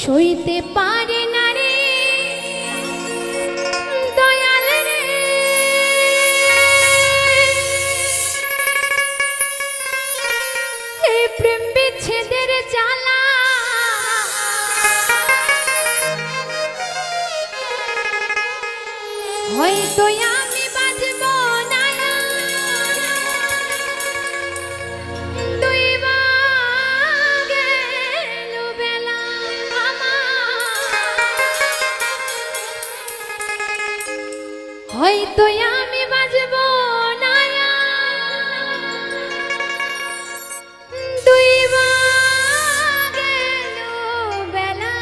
সইতে পারে না রে দয়াল রে, এই প্রেম বিচ্ছেদের জ্বালা। হয়তো আমি বাঁচব না, হয়তো আমি বাঁচব না, দুই গেল বেলা।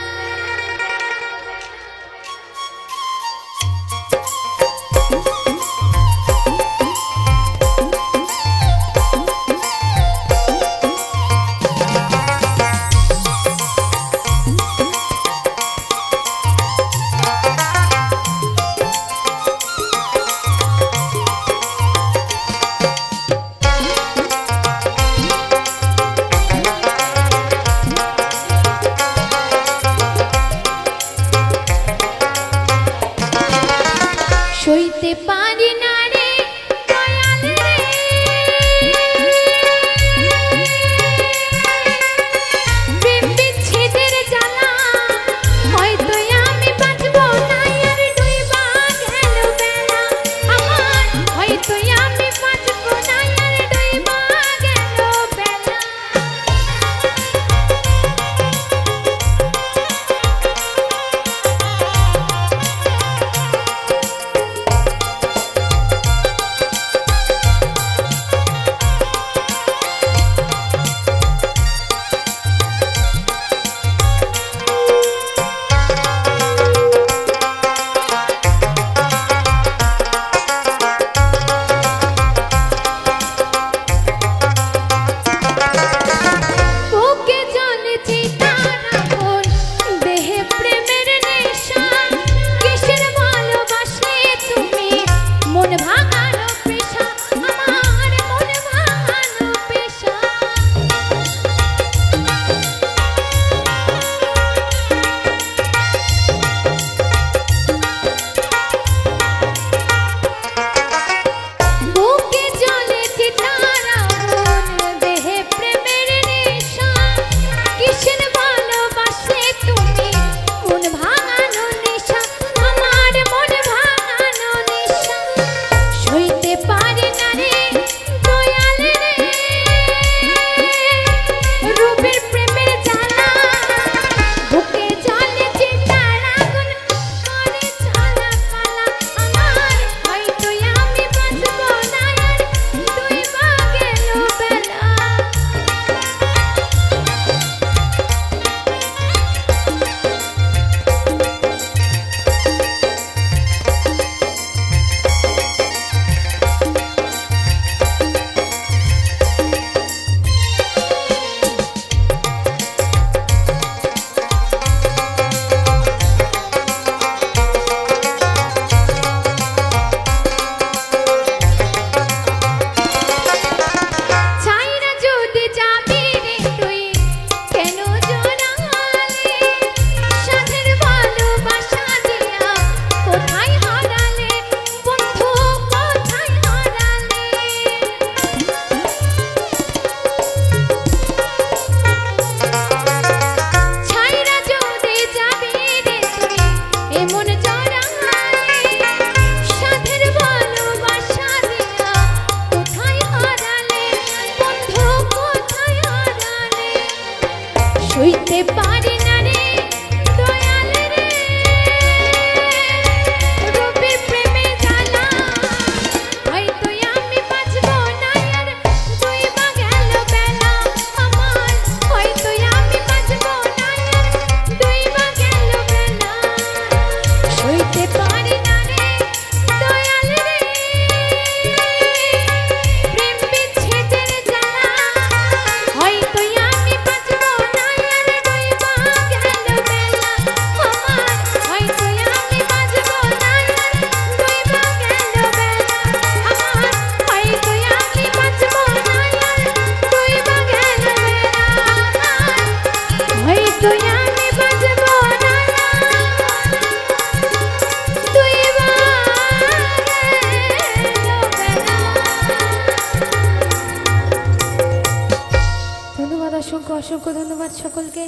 সইতে পারি না রে দয়াল রে, প্রেম বিচ্ছেদের জ্বালা। হয়তো আমি বাঁচব না, আর ডুইবা গেল বেলা আমার। হয়তো আমি বাঁচব না, আর ডুইবা গেল বেলা। সইতে পারি না রে দয়াল রে, রূপের প্রেমে জ্বালা। হয়তো আমি বাঁচব না, আর ডুইবা গেল বেলা আমার। হয়তো আমি বাঁচব না, আর ডুইবা গেল বেলা। সইতে পারি না রে দয়াল রে, প্রেম বিচ্ছেদের জ্বালা। হয়তো আমি বাঁচব না, আর ডুইবা অসংখ্য ধন্যবাদ সকলকে।